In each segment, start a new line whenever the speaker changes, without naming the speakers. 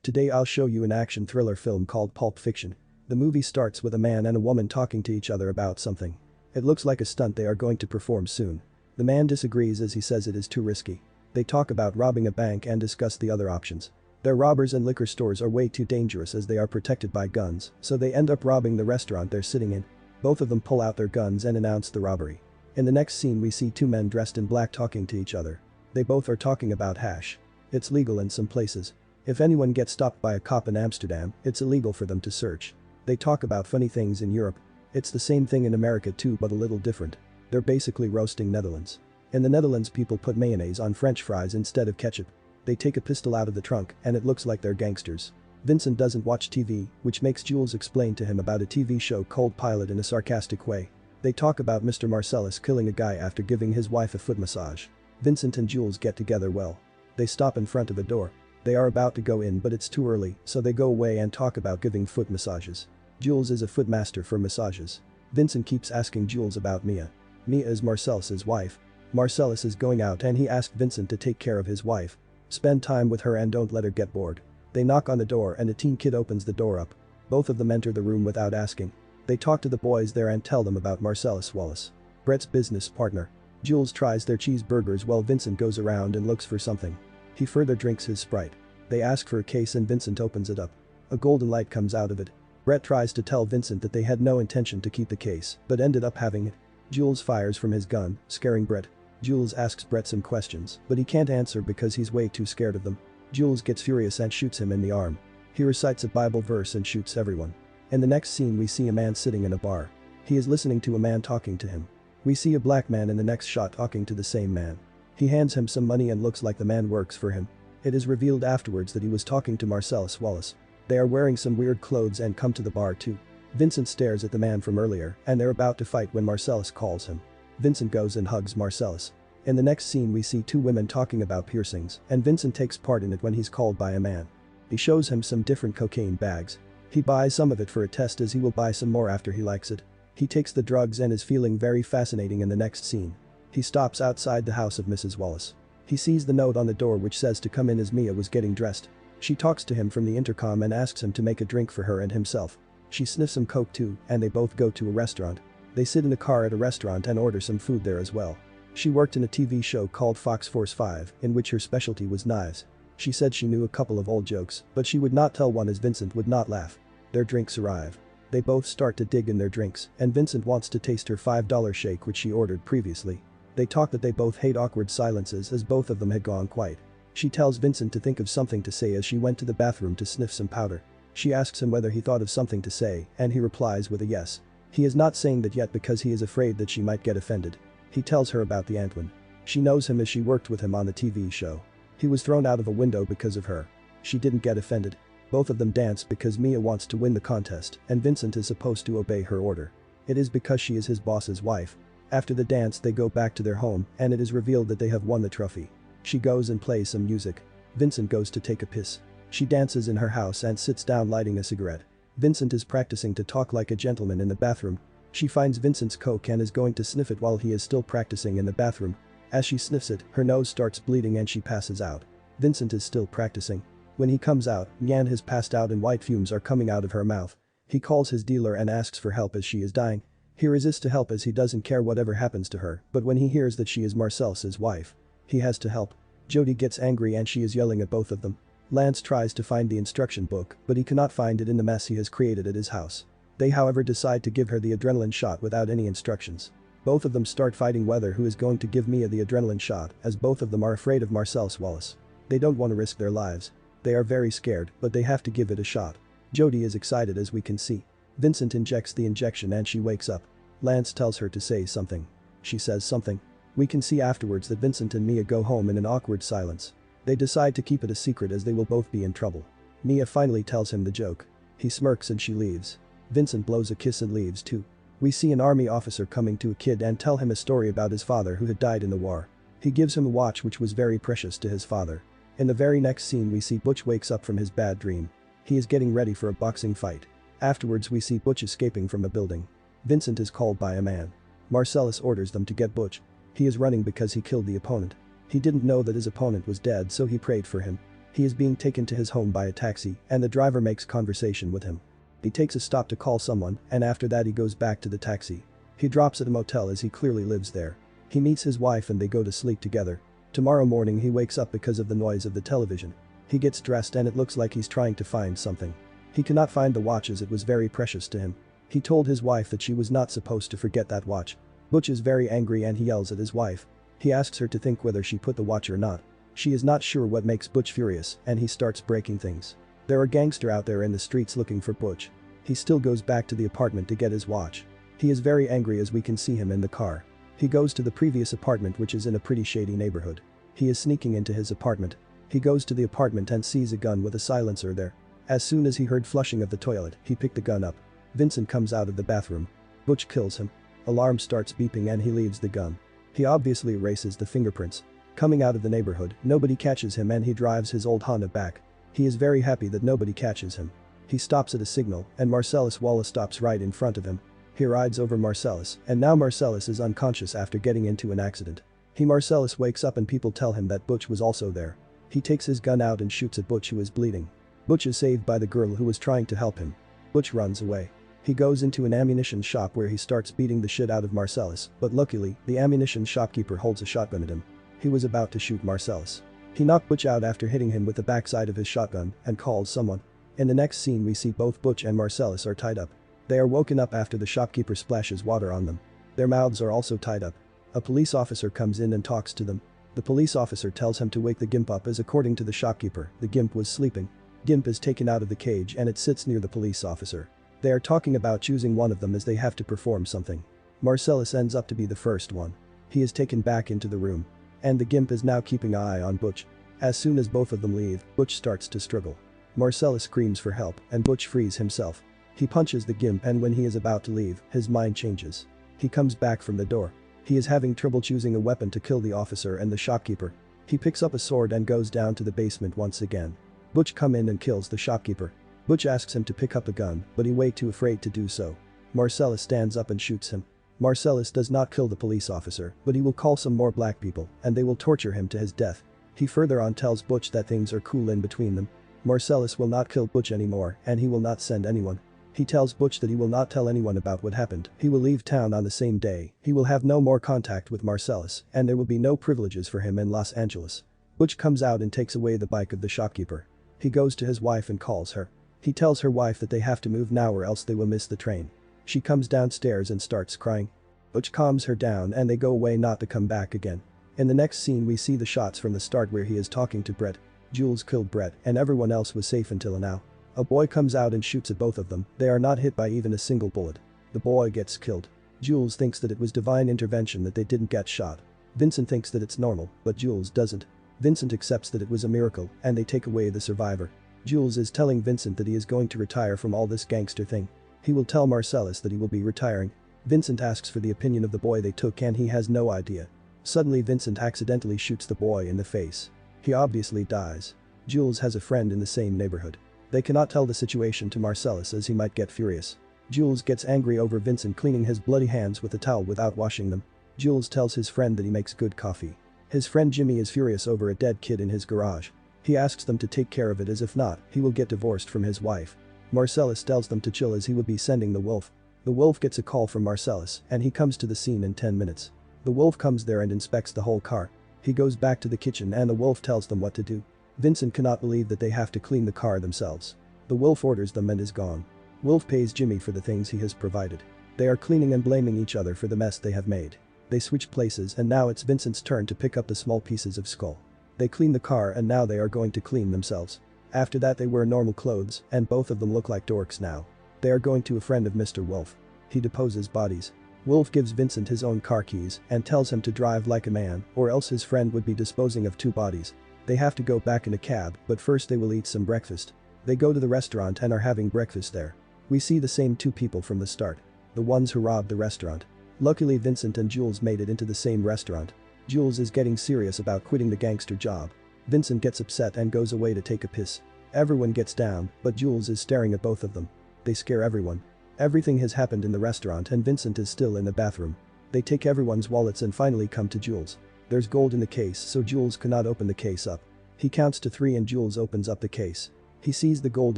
Today I'll show you an action thriller film called Pulp Fiction. The movie starts with a man and a woman talking to each other about something. It looks like a stunt they are going to perform soon. The man disagrees as he says it is too risky. They talk about robbing a bank and discuss the other options. Their robbers and liquor stores are way too dangerous as they are protected by guns, so they end up robbing the restaurant they're sitting in. Both of them pull out their guns and announce the robbery. In the next scene we see two men dressed in black talking to each other. They both are talking about hash. It's legal in some places. If anyone gets stopped by a cop in Amsterdam, it's illegal for them to search. They talk about funny things in Europe. It's the same thing in America too but a little different. They're basically roasting Netherlands. In the Netherlands people put mayonnaise on French fries instead of ketchup. They take a pistol out of the trunk and it looks like they're gangsters. Vincent doesn't watch TV, which makes Jules explain to him about a TV show called Pilot in a sarcastic way. They talk about Mr. Marcellus killing a guy after giving his wife a foot massage. Vincent and Jules get together well. They stop in front of a door. They are about to go in but it's too early, so they go away and talk about giving foot massages. Jules is a foot master for massages. Vincent keeps asking Jules about Mia. Mia is Marcellus's wife. Marcellus is going out and he asked Vincent to take care of his wife. Spend time with her and don't let her get bored. They knock on the door and a teen kid opens the door up. Both of them enter the room without asking. They talk to the boys there and tell them about Marcellus Wallace, Brett's business partner. Jules tries their cheeseburgers while Vincent goes around and looks for something. He further drinks his Sprite. They ask for a case and Vincent opens it up. A golden light comes out of it. Brett tries to tell Vincent that they had no intention to keep the case, but ended up having it. Jules fires from his gun, scaring Brett. Jules asks Brett some questions, but he can't answer because he's way too scared of them. Jules gets furious and shoots him in the arm. He recites a Bible verse and shoots everyone. In the next scene we see a man sitting in a bar. He is listening to a man talking to him. We see a black man in the next shot talking to the same man. He hands him some money and looks like the man works for him. It is revealed afterwards that he was talking to Marcellus Wallace. They are wearing some weird clothes and come to the bar too. Vincent stares at the man from earlier and they're about to fight when Marcellus calls him. Vincent goes and hugs Marcellus. In the next scene we see two women talking about piercings and Vincent takes part in it when he's called by a man. He shows him some different cocaine bags. He buys some of it for a test as he will buy some more after he likes it. He takes the drugs and is feeling very fascinating in the next scene. He stops outside the house of Mrs. Wallace. He sees the note on the door which says to come in as Mia was getting dressed. She talks to him from the intercom and asks him to make a drink for her and himself. She sniffs some coke too and they both go to a restaurant. They sit in a car at a restaurant and order some food there as well. She worked in a TV show called Fox Force 5 in which her specialty was knives. She said she knew a couple of old jokes but she would not tell one as Vincent would not laugh. Their drinks arrive. They both start to dig in their drinks and Vincent wants to taste her $5 shake which she ordered previously. They talk that they both hate awkward silences as both of them had gone quiet. She tells Vincent to think of something to say as she went to the bathroom to sniff some powder. She asks him whether he thought of something to say and he replies with a yes. He is not saying that yet because he is afraid that she might get offended. He tells her about the Antwin. She knows him as she worked with him on the TV show. He was thrown out of a window because of her. She didn't get offended. Both of them dance because Mia wants to win the contest and Vincent is supposed to obey her order. It is because she is his boss's wife. After the dance they go back to their home and it is revealed that they have won the trophy. She goes and plays some music. Vincent goes to take a piss. She dances in her house and sits down lighting a cigarette. Vincent is practicing to talk like a gentleman in the bathroom. She finds Vincent's coke and is going to sniff it while he is still practicing in the bathroom. As she sniffs it, her nose starts bleeding and she passes out. Vincent is still practicing. When he comes out, Nyan has passed out and white fumes are coming out of her mouth. He calls his dealer and asks for help as she is dying. He resists to help as he doesn't care whatever happens to her, but when he hears that she is Marcellus's wife, he has to help. Jody gets angry and she is yelling at both of them. Lance tries to find the instruction book, but he cannot find it in the mess he has created at his house. They however decide to give her the adrenaline shot without any instructions. Both of them start fighting whether who is going to give Mia the adrenaline shot as both of them are afraid of Marcellus Wallace. They don't want to risk their lives. They are very scared, but they have to give it a shot. Jody is excited as we can see. Vincent injects the injection and she wakes up. Lance tells her to say something. She says something. We can see afterwards that Vincent and Mia go home in an awkward silence. They decide to keep it a secret as they will both be in trouble. Mia finally tells him the joke. He smirks and she leaves. Vincent blows a kiss and leaves too. We see an army officer coming to a kid and tell him a story about his father who had died in the war. He gives him a watch which was very precious to his father. In the very next scene we see Butch wakes up from his bad dream. He is getting ready for a boxing fight. Afterwards we see Butch escaping from a building. Vincent is called by a man. Marcellus orders them to get Butch. He is running because he killed the opponent. He didn't know that his opponent was dead so he prayed for him. He is being taken to his home by a taxi and the driver makes conversation with him. He takes a stop to call someone and after that he goes back to the taxi. He drops at a motel as he clearly lives there. He meets his wife and they go to sleep together. Tomorrow morning he wakes up because of the noise of the television. He gets dressed and it looks like he's trying to find something. He cannot find the watch as it was very precious to him. He told his wife that she was not supposed to forget that watch. Butch is very angry and he yells at his wife. He asks her to think whether she put the watch or not. She is not sure what makes Butch furious and he starts breaking things. There are gangsters out there in the streets looking for Butch. He still goes back to the apartment to get his watch. He is very angry as we can see him in the car. He goes to the previous apartment which is in a pretty shady neighborhood. He is sneaking into his apartment. He goes to the apartment and sees a gun with a silencer there. As soon as he heard flushing of the toilet, he picked the gun up. Vincent comes out of the bathroom. Butch kills him. Alarm starts beeping and he leaves the gun. He obviously erases the fingerprints. Coming out of the neighborhood, nobody catches him and he drives his old Honda back. He is very happy that nobody catches him. He stops at a signal and Marcellus Wallace stops right in front of him. He rides over Marcellus and now Marcellus is unconscious after getting into an accident. Marcellus wakes up and people tell him that Butch was also there. He takes his gun out and shoots at Butch who is bleeding. Butch is saved by the girl who was trying to help him. Butch runs away. He goes into an ammunition shop where he starts beating the shit out of Marcellus, but luckily, the ammunition shopkeeper holds a shotgun at him. He was about to shoot Marcellus. He knocked Butch out after hitting him with the backside of his shotgun and calls someone. In the next scene we see both Butch and Marcellus are tied up. They are woken up after the shopkeeper splashes water on them. Their mouths are also tied up. A police officer comes in and talks to them. The police officer tells him to wake the gimp up as according to the shopkeeper, the gimp was sleeping. Gimp is taken out of the cage and it sits near the police officer. They are talking about choosing one of them as they have to perform something. Marcellus ends up to be the first one. He is taken back into the room. And the gimp is now keeping an eye on Butch. As soon as both of them leave, Butch starts to struggle. Marcellus screams for help and Butch frees himself. He punches the gimp and when he is about to leave, his mind changes. He comes back from the door. He is having trouble choosing a weapon to kill the officer and the shopkeeper. He picks up a sword and goes down to the basement once again. Butch comes in and kills the shopkeeper. Butch asks him to pick up a gun, but he way too afraid to do so. Marcellus stands up and shoots him. Marcellus does not kill the police officer, but he will call some more black people and they will torture him to his death. He further on tells Butch that things are cool in between them. Marcellus will not kill Butch anymore and he will not send anyone. He tells Butch that he will not tell anyone about what happened. He will leave town on the same day. He will have no more contact with Marcellus and there will be no privileges for him in Los Angeles. Butch comes out and takes away the bike of the shopkeeper. He goes to his wife and calls her. He tells her wife that they have to move now or else they will miss the train. She comes downstairs and starts crying. Butch calms her down and they go away not to come back again. In the next scene we see the shots from the start where he is talking to Brett. Jules killed Brett and everyone else was safe until now. A boy comes out and shoots at both of them. They are not hit by even a single bullet. The boy gets killed. Jules thinks that it was divine intervention that they didn't get shot. Vincent thinks that it's normal, but Jules doesn't. Vincent accepts that it was a miracle and they take away the survivor. Jules is telling Vincent that he is going to retire from all this gangster thing. He will tell Marcellus that he will be retiring. Vincent asks for the opinion of the boy they took and he has no idea. Suddenly Vincent accidentally shoots the boy in the face. He obviously dies. Jules has a friend in the same neighborhood. They cannot tell the situation to Marcellus as he might get furious. Jules gets angry over Vincent cleaning his bloody hands with a towel without washing them. Jules tells his friend that he makes good coffee. His friend Jimmy is furious over a dead kid in his garage. He asks them to take care of it as if not, he will get divorced from his wife. Marcellus tells them to chill as he would be sending the wolf. The wolf gets a call from Marcellus and he comes to the scene in 10 minutes. The wolf comes there and inspects the whole car. He goes back to the kitchen and the wolf tells them what to do. Vincent cannot believe that they have to clean the car themselves. The wolf orders them and is gone. Wolf pays Jimmy for the things he has provided. They are cleaning and blaming each other for the mess they have made. They switch places and now it's Vincent's turn to pick up the small pieces of skull. They clean the car and now they are going to clean themselves. After that they wear normal clothes and both of them look like dorks now. They are going to a friend of Mr. Wolf. He deposes bodies. Wolf gives Vincent his own car keys and tells him to drive like a man or else his friend would be disposing of 2 bodies. They have to go back in a cab but first they will eat some breakfast. They go to the restaurant and are having breakfast there. We see the same 2 people from the start. The ones who robbed the restaurant. Luckily Vincent and Jules made it into the same restaurant. Jules is getting serious about quitting the gangster job. Vincent gets upset and goes away to take a piss. Everyone gets down, but Jules is staring at both of them. They scare everyone. Everything has happened in the restaurant and Vincent is still in the bathroom. They take everyone's wallets and finally come to Jules. There's gold in the case so Jules cannot open the case up. He counts to 3 and Jules opens up the case. He sees the gold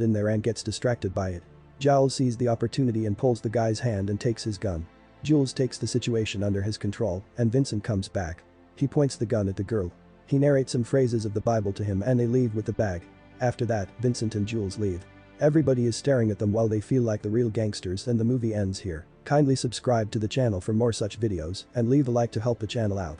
in there and gets distracted by it. Giles sees the opportunity and pulls the guy's hand and takes his gun. Jules takes the situation under his control and Vincent comes back. He points the gun at the girl. He narrates some phrases of the Bible to him and they leave with the bag. After that, Vincent and Jules leave. Everybody is staring at them while they feel like the real gangsters and the movie ends here. Kindly subscribe to the channel for more such videos and leave a like to help the channel out.